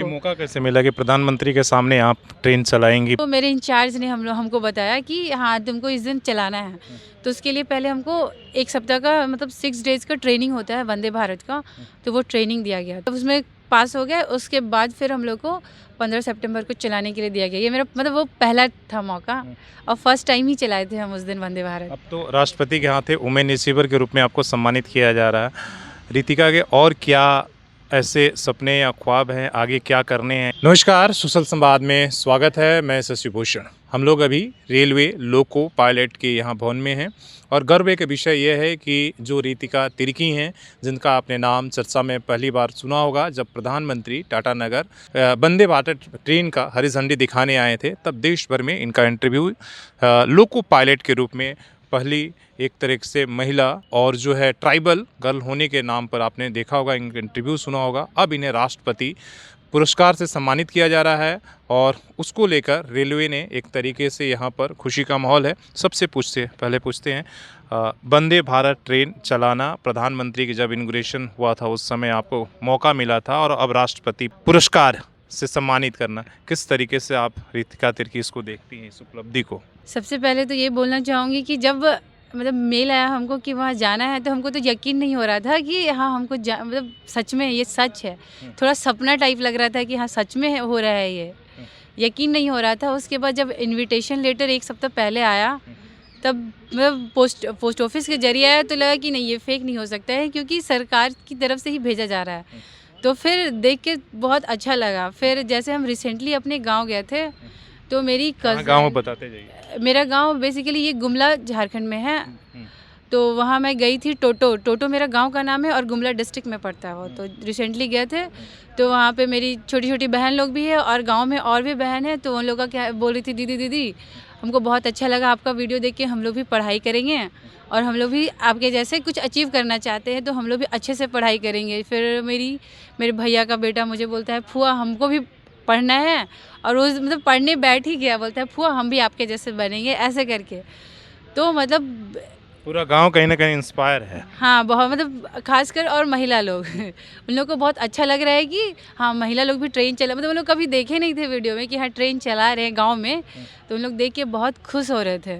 ये को। मौका कैसे मिला कि प्रधानमंत्री के सामने आप ट्रेन चलाएंगी? तो मेरे इंचार्ज ने हमको बताया कि हाँ तुमको इस दिन चलाना है। तो उसके लिए पहले हमको 1 सप्ताह का मतलब 6 डेज़ का ट्रेनिंग होता है वंदे भारत का। तो वो ट्रेनिंग दिया गया, तो उसमें पास हो गया। उसके बाद फिर हम लोग को 15 सितंबर को चलाने के लिए दिया गया। ये मेरा मतलब वो पहला था मौका और फर्स्ट टाइम ही चलाए थे हम उस दिन वंदे भारत। अब तो राष्ट्रपति के हाथे वुमेन रिसीवर के रूप में आपको सम्मानित किया जा रहा है। रितिका के और क्या ऐसे सपने या ख्वाब हैं, आगे क्या करने हैं? नमस्कार, सुशल संवाद में स्वागत है। मैं शशि भूषण। हम लोग अभी रेलवे लोको पायलट के यहाँ भवन में हैं और गर्व का विषय यह है कि जो रितिका तिर्की हैं, जिनका आपने नाम चर्चा में पहली बार सुना होगा जब प्रधानमंत्री टाटानगर वंदे भारत ट्रेन का हरी झंडी दिखाने आए थे, तब देश भर में इनका इंटरव्यू लोको पायलट के रूप में पहली एक तरह से महिला और जो है ट्राइबल गर्ल होने के नाम पर आपने देखा होगा, इनका इंटरव्यू सुना होगा। अब इन्हें राष्ट्रपति पुरस्कार से सम्मानित किया जा रहा है और उसको लेकर रेलवे ने एक तरीके से यहाँ पर खुशी का माहौल है। सबसे पहले पूछते हैं, वंदे भारत ट्रेन चलाना, प्रधानमंत्री की जब इनॉग्रेशन हुआ था उस समय आपको मौका मिला था और अब राष्ट्रपति पुरस्कार से सम्मानित करना, किस तरीके से आप रितिका तिर्की इसको देखती हैं, इस उपलब्धि को? सबसे पहले तो ये बोलना चाहूँगी कि जब मतलब मेल आया हमको कि वहाँ जाना है, तो हमको तो यकीन नहीं हो रहा था कि हाँ हमको मतलब सच में ये सच है। थोड़ा सपना टाइप लग रहा था कि हाँ सच में हो रहा है, ये यकीन नहीं हो रहा था। उसके बाद जब इनविटेशन लेटर 1 सप्ताह पहले आया, तब मतलब पोस्ट ऑफिस के जरिए आया, तो लगा कि नहीं ये फेक नहीं हो सकता है, क्योंकि सरकार की तरफ से ही भेजा जा रहा है। तो फिर देख के बहुत अच्छा लगा। फिर जैसे हम रिसेंटली अपने गाँव गए थे, तो मेरी गाँव बताते जाइए। मेरा गांव बेसिकली ये गुमला झारखंड में है। तो वहाँ मैं गई थी। टोटो मेरा गांव का नाम है और गुमला डिस्ट्रिक्ट में पड़ता है वो। तो रिसेंटली गए थे, तो वहाँ पे मेरी छोटी छोटी बहन लोग भी है और गांव में और भी बहन है। तो उन लोगों का क्या बोल रही थी, दीदी हमको बहुत अच्छा लगा आपका वीडियो देख के, हम लोग भी पढ़ाई करेंगे और हम लोग भी आपके जैसे कुछ अचीव करना चाहते हैं, तो हम लोग भी अच्छे से पढ़ाई करेंगे। फिर मेरे भैया का बेटा मुझे बोलता है, फुआ हमको भी पढ़ना है, और रोज़ मतलब पढ़ने बैठ ही गया, बोलता है फुआ हम भी आपके जैसे बनेंगे, ऐसे करके। तो मतलब पूरा गांव कहीं ना कहीं इंस्पायर है। हाँ बहुत, मतलब खासकर और महिला लोग उन लोग को बहुत अच्छा लग रहा है कि हाँ महिला लोग भी ट्रेन चला, मतलब उन लोग कभी देखे नहीं थे वीडियो में कि हाँ ट्रेन चला रहे हैं गाँव में। तो उन लोग देख के बहुत खुश हो रहे थे।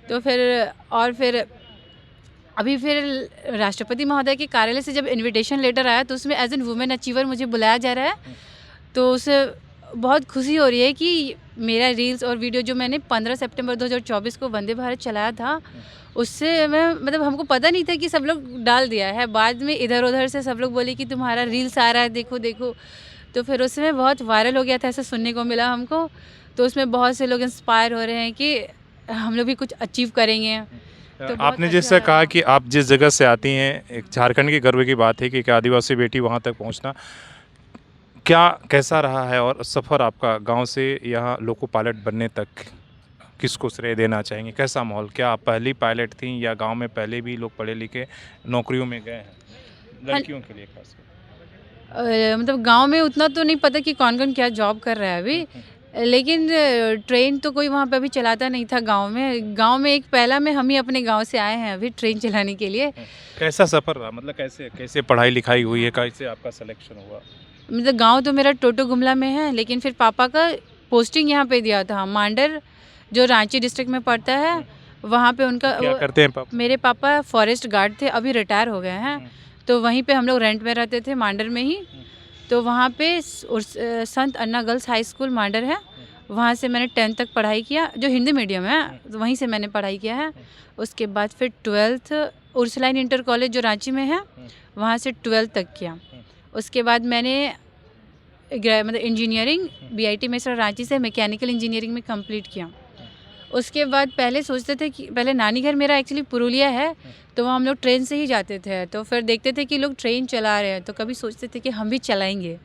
तो फिर अभी राष्ट्रपति महोदय के कार्यालय से जब इन्विटेशन लेटर आया, तो उसमें एज एन वुमेन अचीवर मुझे बुलाया जा रहा है। तो उससे बहुत खुशी हो रही है कि मेरा रील्स और वीडियो जो मैंने 15 सितंबर 2024 को वंदे भारत चलाया था, उससे मैं मतलब हमको पता नहीं था कि सब लोग डाल दिया है। बाद में इधर उधर से सब लोग बोले कि तुम्हारा रील्स आ रहा है, देखो। तो फिर उसमें बहुत वायरल हो गया था, ऐसा सुनने को मिला हमको। तो उसमें बहुत से लोग इंस्पायर हो रहे हैं कि हम लोग भी कुछ अचीव करेंगे। तो आपने जैसे कहा कि आप जिस जगह से आती हैं, एक झारखंड के गर्व की बात है कि एक आदिवासी बेटी वहाँ तक पहुँचना, क्या कैसा रहा है और सफ़र आपका गांव से यहाँ लोको पायलट बनने तक, किसको श्रेय देना चाहेंगे? कैसा माहौल, क्या आप पहली पायलट थी या गांव में पहले भी लोग पढ़े लिखे नौकरियों में गए हैं, लड़कियों के लिए खासकर? मतलब गांव में उतना तो नहीं पता कि कौन कौन क्या जॉब कर रहा है अभी, लेकिन ट्रेन तो कोई वहाँ पे अभी चलाता नहीं था गांव में एक पहला में हम ही अपने गांव से आए हैं अभी ट्रेन चलाने के लिए। कैसा सफ़र रहा, मतलब कैसे पढ़ाई लिखाई हुई है, कैसे आपका सिलेक्शन हुआ? मतलब गांव तो मेरा टोटो गुमला में है, लेकिन फिर पापा का पोस्टिंग यहाँ पे दिया था मांडर, जो रांची डिस्ट्रिक्ट में पड़ता है। वहाँ पे उनका क्या करते हैं पापा? मेरे पापा फॉरेस्ट गार्ड थे, अभी रिटायर हो गए हैं। तो वहीं पे हम लोग रेंट में रहते थे मांडर में ही। तो वहाँ पे संत अन्ना गर्ल्स हाई स्कूल मांडर है, वहाँ से मैंने 10th तक पढ़ाई किया, जो हिंदी मीडियम है, तो वहीं से मैंने पढ़ाई किया है। उसके बाद फिर 12th उर्सुलाइन इंटर कॉलेज जो रांची में है, वहाँ से 12th तक किया। उसके बाद मैंने मतलब इंजीनियरिंग BIT मेसरा रांची से मैकेनिकल इंजीनियरिंग में कंप्लीट किया। उसके बाद पहले सोचते थे कि पहले नानी घर मेरा एक्चुअली पुरुलिया है, तो वहाँ हम लोग ट्रेन से ही जाते थे। तो फिर देखते थे कि लोग ट्रेन चला रहे हैं, तो कभी सोचते थे कि हम भी चलाएंगे।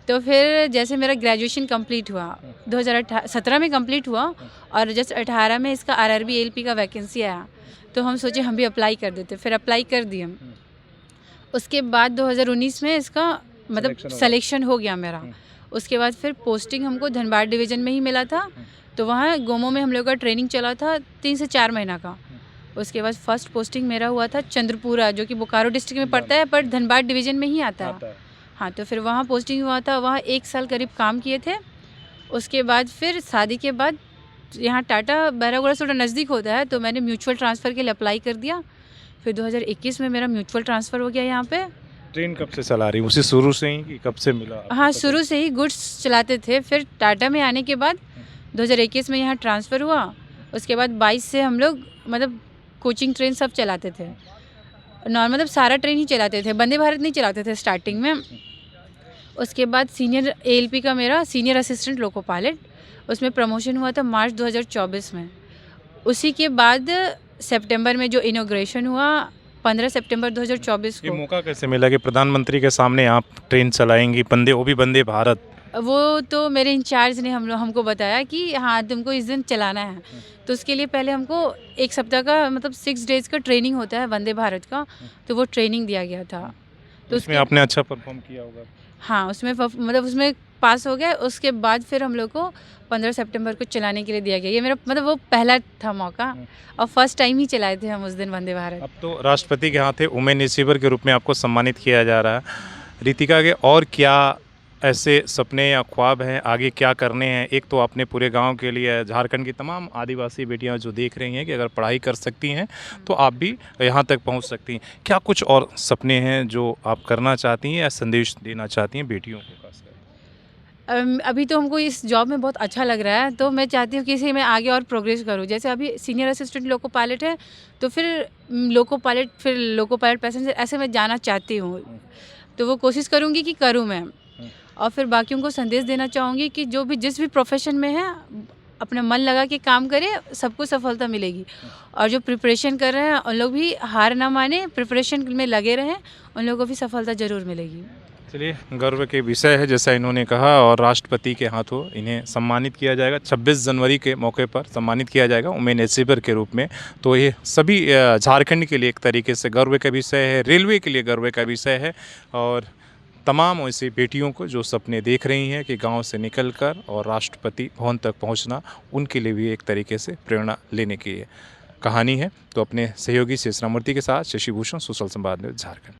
तो फिर जैसे मेरा ग्रेजुएशन कंप्लीट हुआ 2017 में कंप्लीट हुआ, और जस्ट 18 में इसका RRB ALP का वैकेंसी आया, तो हम सोचे हम भी अप्लाई कर देते। फिर अप्लाई कर दिए। उसके बाद 2019 में इसका मतलब सिलेक्शन हो गया मेरा। उसके बाद फिर पोस्टिंग हमको धनबाद डिवीज़न में ही मिला था। तो वहाँ गोमो में हम लोग का ट्रेनिंग चला था 3 से 4 महीना का। उसके बाद फर्स्ट पोस्टिंग मेरा हुआ था चंद्रपुरा, जो कि बोकारो डिस्ट्रिक्ट में पड़ता है, पर धनबाद डिवीज़न में ही आता है। हाँ, तो फिर वहाँ पोस्टिंग हुआ था, वहाँ 1 साल करीब काम किए थे। उसके बाद फिर शादी के बाद यहाँ टाटा बैरागोड़ा से थोड़ा नज़दीक होता है, तो मैंने म्यूचुअल ट्रांसफ़र के लिए अप्लाई कर दिया। फिर 2021 में मेरा म्यूचुअल ट्रांसफ़र हो गया यहाँ पे। ट्रेन कब से चला रही, उसी शुरू से ही कि कब से मिला आपको हाँ, पता? शुरू से ही गुड्स चलाते थे, फिर टाटा में आने के बाद 2021 में यहाँ ट्रांसफ़र हुआ। उसके बाद 22 से हम लोग मतलब कोचिंग ट्रेन सब चलाते थे। मतलब सारा ट्रेन ही चलाते थे, वंदे भारत नहीं चलाते थे स्टार्टिंग में। उसके बाद सीनियर एएलपी का मेरा सीनियर असिस्टेंट लोको पायलट, उसमें प्रमोशन हुआ था मार्च 2024 में। उसी के बाद सितंबर में जो इनॉग्रेशन हुआ 15 सितंबर 2024 ये को। मौका कैसे मिला कि प्रधानमंत्री के सामने आप ट्रेन चलाएंगी, वो भी वंदे भारत? वो तो मेरे इंचार्ज ने हमको बताया कि हाँ तुमको इस दिन चलाना है। तो उसके लिए पहले हमको 1 सप्ताह का मतलब 6 डेज़ का ट्रेनिंग होता है वंदे भारत का, तो वो ट्रेनिंग दिया गया था। तो उसमें आपने अच्छा परफॉर्म किया होगा। हाँ, उसमें मतलब उसमें पास हो गया। उसके बाद फिर हम लोग को 15 सितंबर को चलाने के लिए दिया गया। ये मेरा मतलब वो पहला था मौका और फर्स्ट टाइम ही चलाए थे हम उस दिन वंदे भारत। अब तो राष्ट्रपति के हाथे वुमेन रिसीवर के रूप में आपको सम्मानित किया जा रहा है। रितिका के और क्या ऐसे सपने या ख्वाब हैं, आगे क्या करने हैं? एक तो आपने पूरे गांव के लिए, झारखंड की तमाम आदिवासी बेटियां जो देख रही हैं कि अगर पढ़ाई कर सकती हैं तो आप भी यहां तक पहुंच सकती हैं। क्या कुछ और सपने हैं जो आप करना चाहती हैं या संदेश देना चाहती हैं बेटियों को खासकर? अभी तो हमको इस जॉब में बहुत अच्छा लग रहा है, तो मैं चाहती हूँ कि इसे मैं आगे और प्रोग्रेस करूँ। जैसे अभी सीनियर असिस्टेंट लोको पायलट है, तो फिर लोको पायलट पैसेंजर ऐसे मैं जाना चाहती हूँ। तो वो कोशिश करूँगी कि करूँ मैं। और फिर बाकियों को संदेश देना चाहूँगी कि जो भी जिस भी प्रोफेशन में है अपना मन लगा के काम करें, सबको सफलता मिलेगी। और जो प्रिपरेशन कर रहे हैं उन लोग भी हार ना माने, प्रिपरेशन में लगे रहें, उन लोगों को भी सफलता ज़रूर मिलेगी। चलिए, गर्व के विषय है जैसा इन्होंने कहा, और राष्ट्रपति के हाथों इन्हें सम्मानित किया जाएगा। 26 जनवरी के मौके पर सम्मानित किया जाएगा वुमेन अचीवर के रूप में। तो ये सभी झारखंड के लिए एक तरीके से गर्व का विषय है, रेलवे के लिए गर्व का विषय है, और तमाम ऐसी बेटियों को जो सपने देख रही हैं कि गांव से निकलकर और राष्ट्रपति भवन तक पहुंचना, उनके लिए भी एक तरीके से प्रेरणा लेने की कहानी है। तो अपने सहयोगी शेषराम मूर्ति के साथ शशि भूषण, सोशल संवाद न्यूज़, झारखंड।